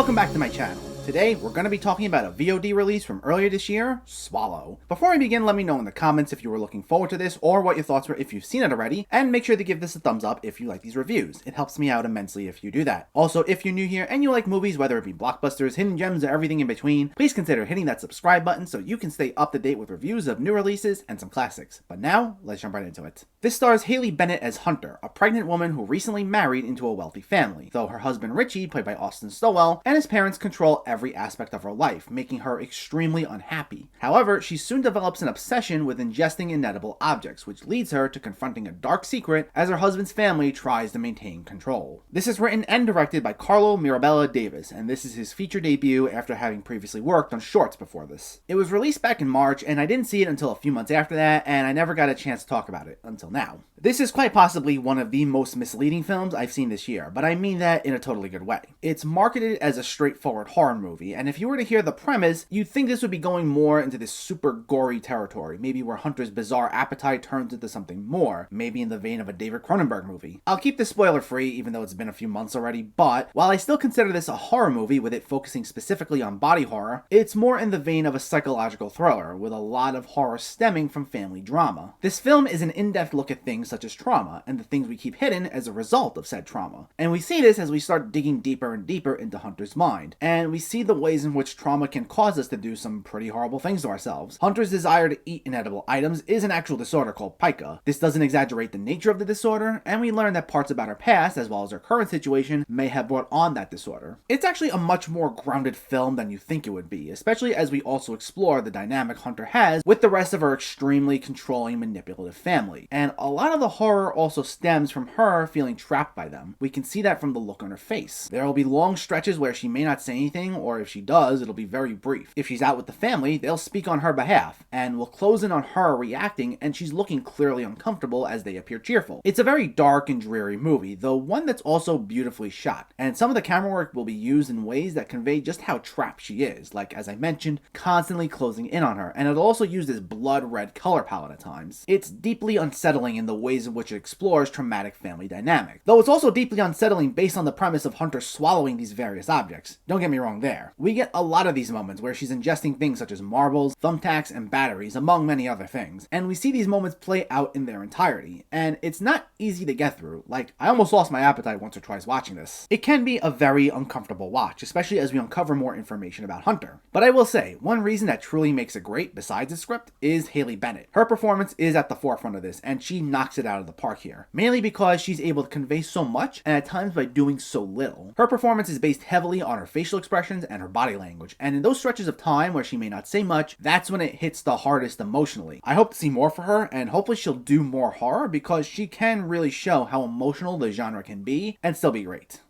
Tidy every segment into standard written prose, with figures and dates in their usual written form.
Welcome back to my channel. Today, we're going to be talking about a VOD release from earlier this year, Swallow. Before we begin, let me know in the comments if you were looking forward to this or what your thoughts were if you've seen it already, and make sure to give this a thumbs up if you like these reviews. It helps me out immensely if you do that. Also, if you're new here and you like movies, whether it be blockbusters, hidden gems, or everything in between, please consider hitting that subscribe button so you can stay up to date with reviews of new releases and some classics. But now, let's jump right into it. This stars Haley Bennett as Hunter, a pregnant woman who recently married into a wealthy family, though her husband Richie, played by Austin Stowell, and his parents control every aspect of her life, making her extremely unhappy. However, she soon develops an obsession with ingesting inedible objects, which leads her to confronting a dark secret as her husband's family tries to maintain control. This is written and directed by Carlo Mirabella Davis, and this is his feature debut after having previously worked on shorts before this. It was released back in March, and I didn't see it until a few months after that, and I never got a chance to talk about it until now. This is quite possibly one of the most misleading films I've seen this year, but I mean that in a totally good way. It's marketed as a straightforward horror movie, and if you were to hear the premise, you'd think this would be going more into this super gory territory, maybe where Hunter's bizarre appetite turns into something more, maybe in the vein of a David Cronenberg movie. I'll keep this spoiler free, even though it's been a few months already, but while I still consider this a horror movie with it focusing specifically on body horror, it's more in the vein of a psychological thriller, with a lot of horror stemming from family drama. This film is an in-depth look at things such as trauma, and the things we keep hidden as a result of said trauma. And we see this as we start digging deeper and deeper into Hunter's mind, and we see the ways in which trauma can cause us to do some pretty horrible things to ourselves. Hunter's desire to eat inedible items is an actual disorder called pica. This doesn't exaggerate the nature of the disorder, and we learn that parts about her past, as well as her current situation, may have brought on that disorder. It's actually a much more grounded film than you think it would be, especially as we also explore the dynamic Hunter has with the rest of her extremely controlling, manipulative family. And a lot of the horror also stems from her feeling trapped by them. We can see that from the look on her face. There will be long stretches where she may not say anything, or if she does, it'll be very brief. If she's out with the family, they'll speak on her behalf, and we'll close in on her reacting, and she's looking clearly uncomfortable as they appear cheerful. It's a very dark and dreary movie, though one that's also beautifully shot, and some of the camera work will be used in ways that convey just how trapped she is, like, as I mentioned, constantly closing in on her, and it'll also use this blood red color palette at times. It's deeply unsettling in the ways in which it explores traumatic family dynamics, though it's also deeply unsettling based on the premise of Hunter swallowing these various objects. Don't get me wrong there. We get a lot of these moments where she's ingesting things such as marbles, thumbtacks, and batteries, among many other things, and we see these moments play out in their entirety, and it's not easy to get through. Like, I almost lost my appetite once or twice watching this. It can be a very uncomfortable watch, especially as we uncover more information about Hunter. But I will say, one reason that truly makes it great, besides the script, is Haley Bennett. Her performance is at the forefront of this, and she knocks it out of the park here, mainly because she's able to convey so much, and at times by doing so little. Her performance is based heavily on her facial expressions and her body language, and in those stretches of time where she may not say much, that's when it hits the hardest emotionally. I hope to see more for her, and hopefully she'll do more horror, because she can really show how emotional the genre can be and still be great.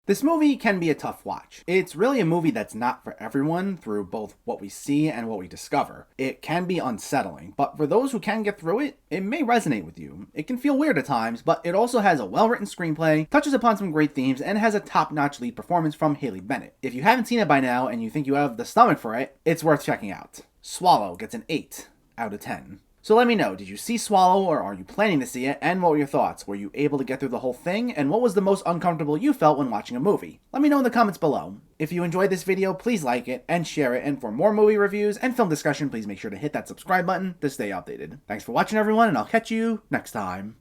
This movie can be a tough watch. It's really a movie that's not for everyone through both what we see and what we discover. It can be unsettling, but for those who can get through it, it may resonate with you. It can feel weird at times, but it also has a well-written screenplay, touches upon some great themes, and has a top-notch lead performance from Haley Bennett. If you haven't seen it by now and you think you have the stomach for it, it's worth checking out. Swallow gets an 8 out of 10. So let me know, did you see Swallow, or are you planning to see it, and what were your thoughts? Were you able to get through the whole thing, and what was the most uncomfortable you felt when watching a movie? Let me know in the comments below. If you enjoyed this video, please like it and share it, and for more movie reviews and film discussion, please make sure to hit that subscribe button to stay updated. Thanks for watching everyone, and I'll catch you next time.